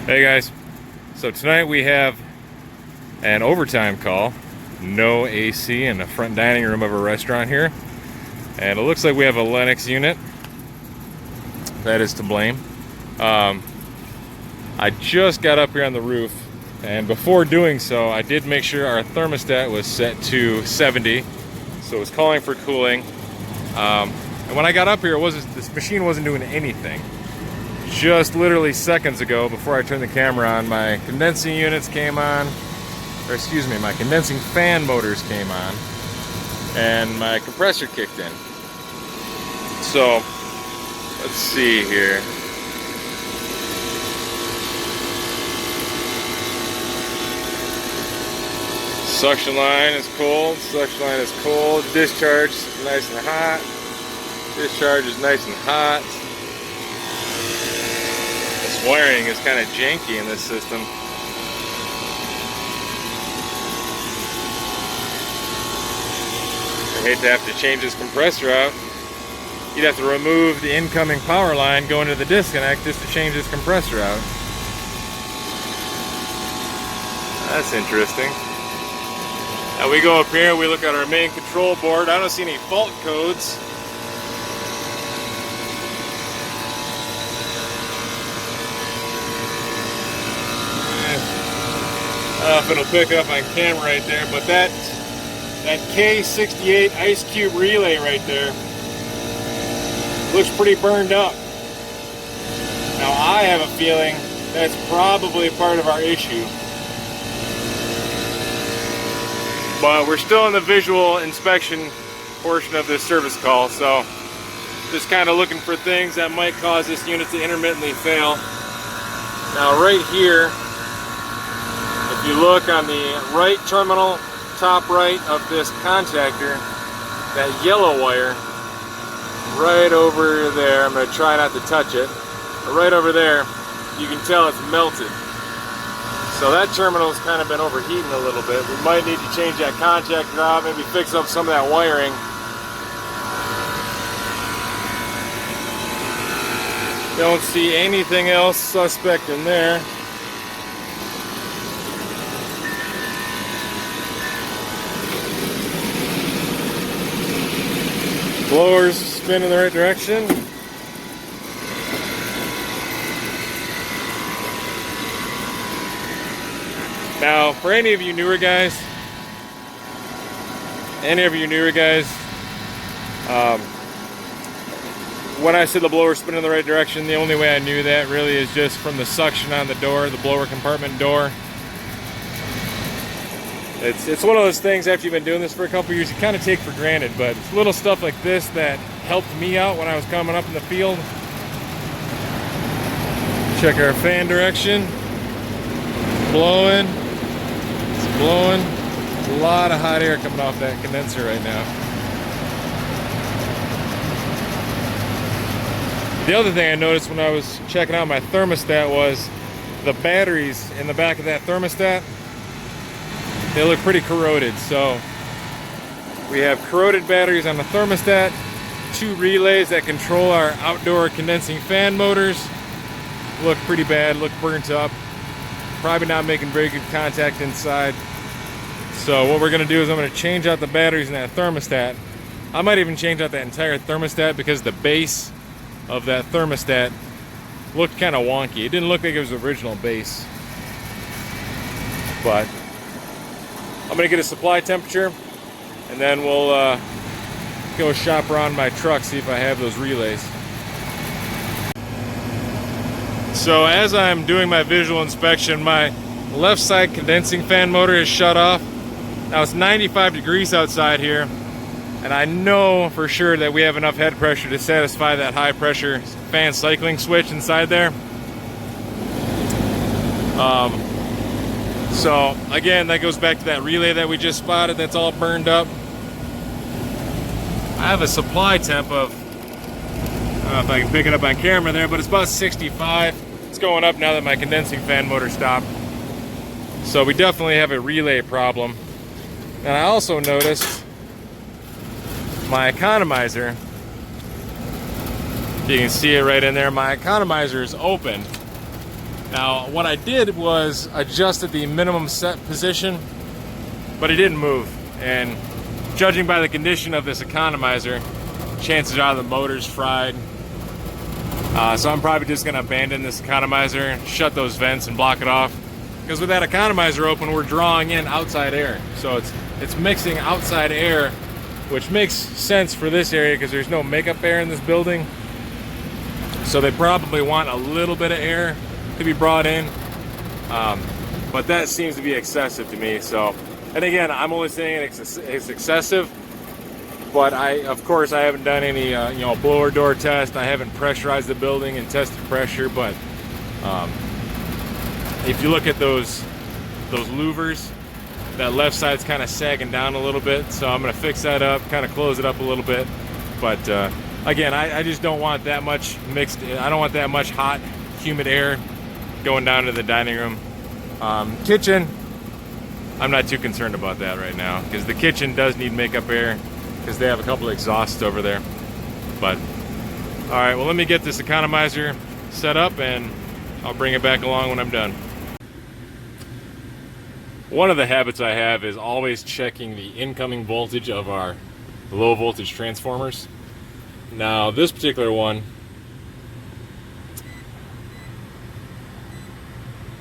Hey guys, so tonight we have an overtime call. No AC in the front dining room of a restaurant here, and it looks like we have a Lennox unit that is to blame. I just got up here on the roof, and before doing so I did make sure our thermostat was set to 70, so it was calling for cooling. And when I got up here, this machine wasn't doing anything. Just literally seconds ago, before I turned the camera on, my condensing units came on, or excuse me, my condensing fan motors came on, and my compressor kicked in. So, let's see here. Suction line is cold, discharge is nice and hot, discharge is nice and hot. Wiring is kind of janky in this system. I hate to have to change this compressor out. You'd have to remove the incoming power line going to the disconnect just to change this compressor out. That's interesting. Now we go up here, we look at our main control board. I don't see any fault codes. I don't know if it'll pick up on camera right there, but that K68 ice cube relay right there looks pretty burned up. Now I have a feeling that's probably part of our issue, but we're still in the visual inspection portion of this service call, so just kind of looking for things that might cause this unit to intermittently fail. Now right here, if you look on the right terminal, top right of this contactor, that yellow wire, right over there, I'm going to try not to touch it, but right over there, you can tell it's melted. So that terminal's kind of been overheating a little bit. We might need to change that contactor out, maybe fix up some of that wiring. Don't see anything else suspect in there. Blower's spin in the right direction. Now, for any of you newer guys, when I said the blower spin in the right direction, the only way I knew that really is just from the suction on the door, the blower compartment door. It's one of those things, after you've been doing this for a couple years, you kind of take for granted, but it's little stuff like this that helped me out when I was coming up in the field. Check our fan direction. Blowing. It's blowing. A lot of hot air coming off that condenser right now. The other thing I noticed when I was checking out my thermostat was the batteries in the back of that thermostat. They look pretty corroded, so we have corroded batteries on the thermostat, 2 relays that control our outdoor condensing fan motors. Look pretty bad, look burnt up. Probably not making very good contact inside. So what we're gonna do is I'm gonna change out the batteries in that thermostat. I might even change out that entire thermostat because the base of that thermostat looked kind of wonky. It didn't look like it was the original base. But I'm gonna get a supply temperature, and then we'll go shop around my truck, see if I have those relays. So as I'm doing my visual inspection, my left side condensing fan motor is shut off. Now it's 95 degrees outside here, and I know for sure that we have enough head pressure to satisfy that high pressure fan cycling switch inside there. So again, that goes back to that relay that we just spotted that's all burned up. I have a supply temp of, I don't know if I can pick it up on camera there, but it's about 65. It's going up now that my condensing fan motor stopped. So we definitely have a relay problem. And I also noticed my economizer. You can see it right in there. My economizer is open. Now, what I did was adjusted the minimum set position, but it didn't move. And judging by the condition of this economizer, chances are the motor's fried. So I'm probably just gonna abandon this economizer, shut those vents and block it off. Because with that economizer open, we're drawing in outside air. So it's mixing outside air, which makes sense for this area because there's no makeup air in this building. So they probably want a little bit of air to be brought in, but that seems to be excessive to me. So, and again, I'm only saying it's excessive, but of course I haven't done any blower door test. I haven't pressurized the building and tested pressure, but if you look at those louvers, that left side's kind of sagging down a little bit, so I'm going to fix that up, kind of close it up a little bit. But again, I just don't want that much mixed. I don't want that much hot, humid air going down to the dining room. Kitchen, I'm not too concerned about that right now because the kitchen does need makeup air because they have a couple of exhausts over there. But all right, well, let me get this economizer set up and I'll bring it back along when I'm done. One of the habits I have is always checking the incoming voltage of our low voltage transformers. Now this particular one,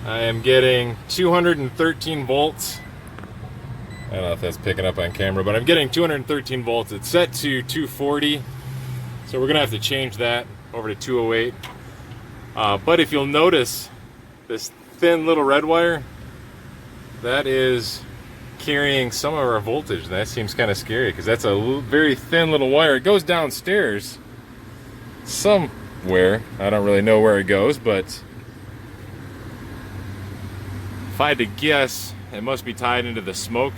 I am getting 213 volts. I don't know if that's picking up on camera, but I'm getting 213 volts. It's set to 240, so we're gonna have to change that over to 208. But if you'll notice this thin little red wire, that is carrying some of our voltage. That seems kind of scary because that's a very thin little wire. It goes downstairs somewhere. I don't really know where it goes, but if I had to guess, it must be tied into the smoke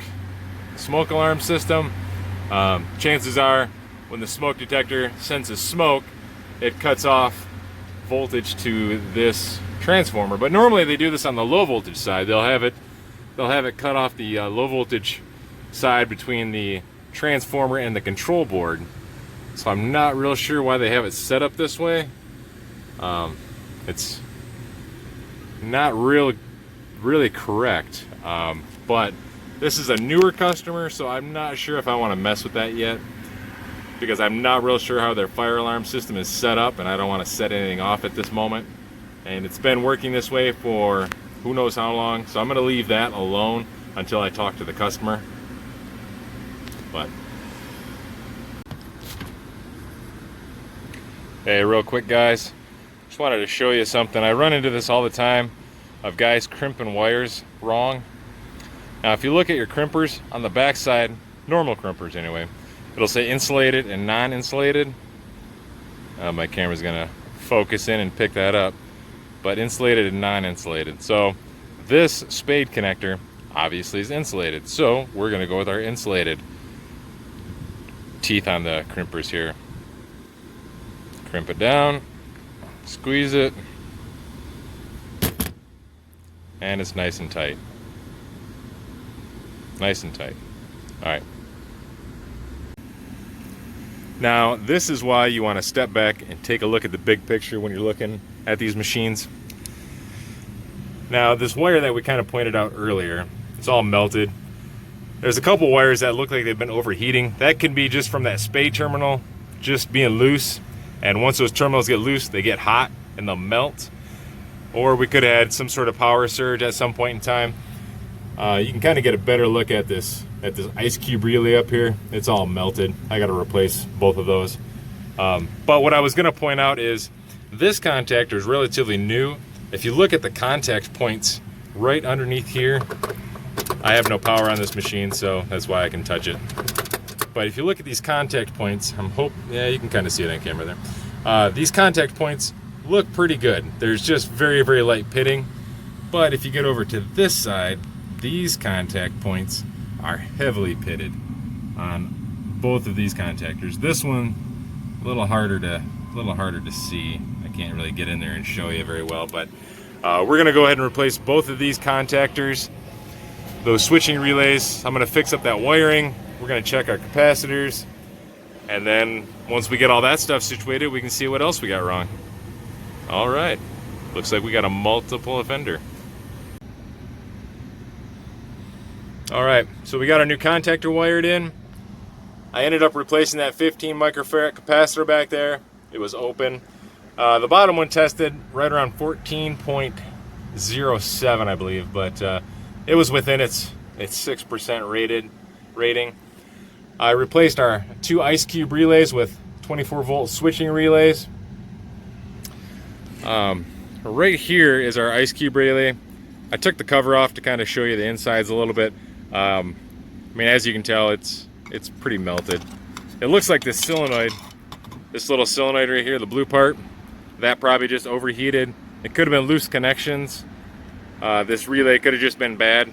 alarm system. Chances are when the smoke detector senses smoke, it cuts off voltage to this transformer. But normally they do this on the low voltage side. They'll have it cut off the low voltage side between the transformer and the control board. So I'm not real sure why they have it set up this way. It's not really correct. But this is a newer customer, so I'm not sure if I want to mess with that yet, because I'm not real sure how their fire alarm system is set up, and I don't want to set anything off at this moment. And it's been working this way for who knows how long, so I'm going to leave that alone until I talk to the customer. But hey, real quick guys, just wanted to show you something. I run into this all the time of guys crimping wires wrong. Now if you look at your crimpers on the back side, normal crimpers anyway, it'll say insulated and non-insulated. My camera's gonna focus in and pick that up, but insulated and non-insulated. So this spade connector obviously is insulated, so we're gonna go with our insulated teeth on the crimpers here. Crimp it down, squeeze it, and it's nice and tight. Nice and tight. All right. Now, this is why you want to step back and take a look at the big picture when you're looking at these machines. Now, this wire that we kind of pointed out earlier, it's all melted. There's a couple wires that look like they've been overheating. That can be just from that spade terminal just being loose. And once those terminals get loose, they get hot and they'll melt. Or we could have had some sort of power surge at some point in time. You can kind of get a better look at this ice cube relay up here. It's all melted. I got to replace both of those. But what I was going to point out is this contactor is relatively new. If you look at the contact points right underneath here, I have no power on this machine, so that's why I can touch it. But if you look at these contact points, yeah, you can kind of see it on camera there. These contact points look pretty good. There's just very, very light pitting. But if you get over to this side, these contact points are heavily pitted on both of these contactors. This one a little harder to see. I can't really get in there and show you very well, but we're gonna go ahead and replace both of these contactors, those switching relays. I'm gonna fix up that wiring. We're gonna check our capacitors, and then once we get all that stuff situated, we can see what else we got wrong. All right. Looks like we got a multiple offender. All right, so we got our new contactor wired in. I ended up replacing that 15 microfarad capacitor back there. It was open. The bottom one tested right around 14.07, I believe, but it was within its 6% rating. I replaced our 2 ice cube relays with 24 volt switching relays. Right here is our ice cube relay. I took the cover off to kind of show you the insides a little bit. I mean, as you can tell, it's pretty melted. It looks like this solenoid, this little solenoid right here, the blue part, that probably just overheated. It could have been loose connections. This relay could have just been bad.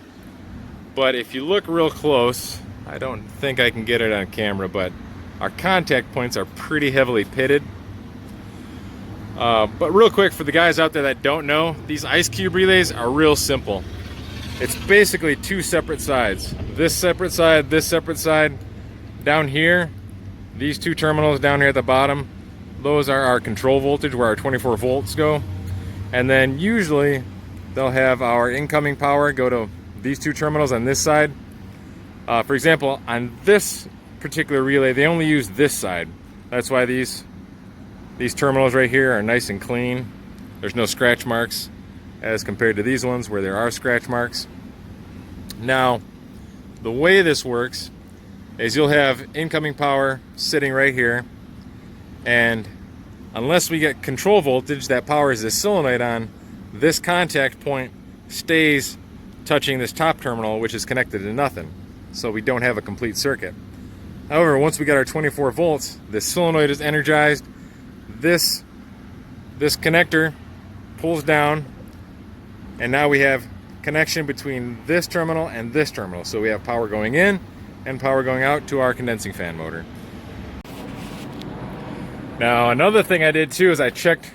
But if you look real close, I don't think I can get it on camera, but our contact points are pretty heavily pitted. But real quick, for the guys out there that don't know, these ice cube relays are real simple. It's basically 2 separate sides. This separate side, this separate side. Down here, these 2 terminals down here at the bottom, those are our control voltage where our 24 volts go. And then usually they'll have our incoming power go to these 2 terminals on this side. For example, on this particular relay, they only use this side. That's why these terminals right here are nice and clean. There's no scratch marks as compared to these ones where there are scratch marks. Now, the way this works is you'll have incoming power sitting right here, and unless we get control voltage that powers this solenoid on, this contact point stays touching this top terminal, which is connected to nothing. So we don't have a complete circuit. However, once we get our 24 volts, this solenoid is energized. This connector pulls down, and now we have connection between this terminal and this terminal. So we have power going in and power going out to our condensing fan motor. Now, another thing I did too is I checked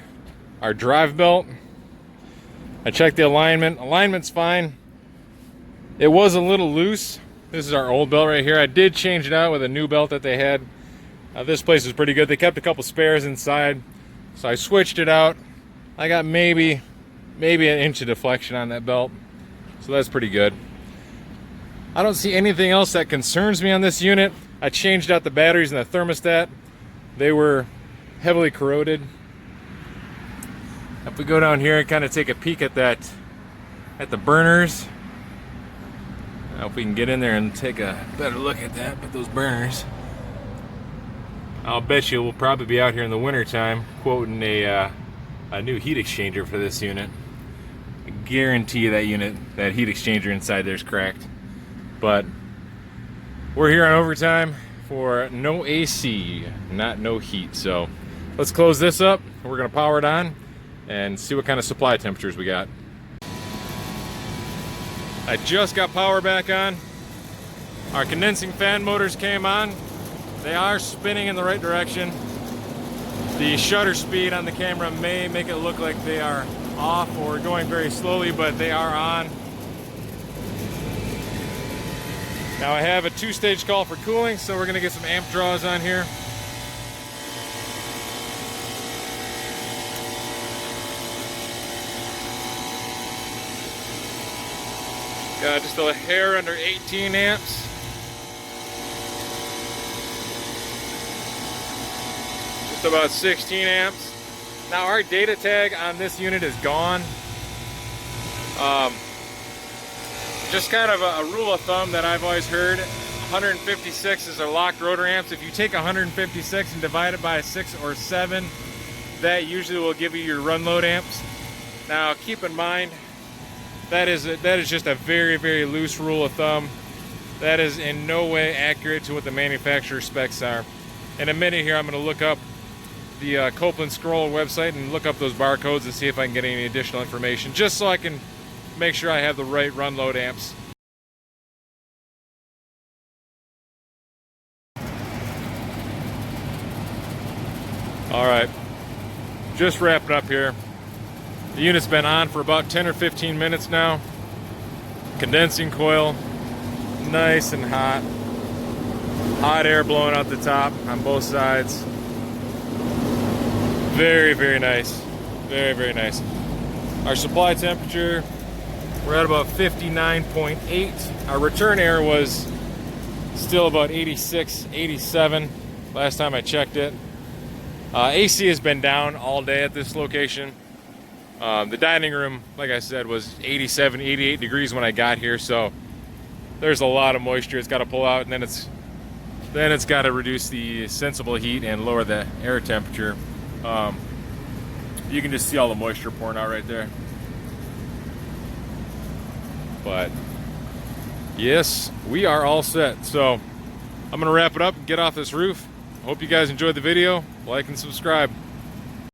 our drive belt. I checked the alignment. Alignment's fine. It was a little loose. This is our old belt right here. I did change it out with a new belt that they had. This place was pretty good. They kept a couple spares inside, so I switched it out. I got maybe an inch of deflection on that belt, so that's pretty good. I don't see anything else that concerns me on this unit. I changed out the batteries and the thermostat. They were heavily corroded. If we go down here and kind of take a peek at the burners, now if we can get in there and take a better look at that, but those burners, I'll bet you we'll probably be out here in the winter time quoting a new heat exchanger for this unit. I guarantee you that heat exchanger inside there is cracked. But we're here on overtime for no AC, no heat. So let's close this up. We're gonna power it on and see what kind of supply temperatures we got. I just got power back on. Our condensing fan motors came on. They are spinning in the right direction. The shutter speed on the camera may make it look like they are off or going very slowly, but they are on. Now I have a 2-stage call for cooling, so we're gonna get some amp draws on here. Got just a hair under 18 amps. Just about 16 amps. Now our data tag on this unit is gone. Just kind of a rule of thumb that I've always heard, 156 is our locked rotor amps. If you take 156 and divide it by 6 or 7, that usually will give you your run load amps. Now keep in mind, that is just a very, very loose rule of thumb. That is in no way accurate to what the manufacturer specs are. In a minute here, I'm going to look up the Copeland Scroll website and look up those barcodes and see if I can get any additional information, just so I can make sure I have the right run load amps. All right, just wrapping up here. The unit's been on for about 10 or 15 minutes now. Condensing coil, nice and hot. Hot air blowing out the top on both sides. Very, very nice. Very, very nice. Our supply temperature, we're at about 59.8. Our return air was still about 86, 87 last time I checked it. AC has been down all day at this location. The dining room, like I said, was 87, 88 degrees when I got here, so there's a lot of moisture it's got to pull out, and then it's got to reduce the sensible heat and lower the air temperature. You can just see all the moisture pouring out right there. But yes, we are all set. So I'm gonna wrap it up and get off this roof. Hope you guys enjoyed the video. Like and subscribe.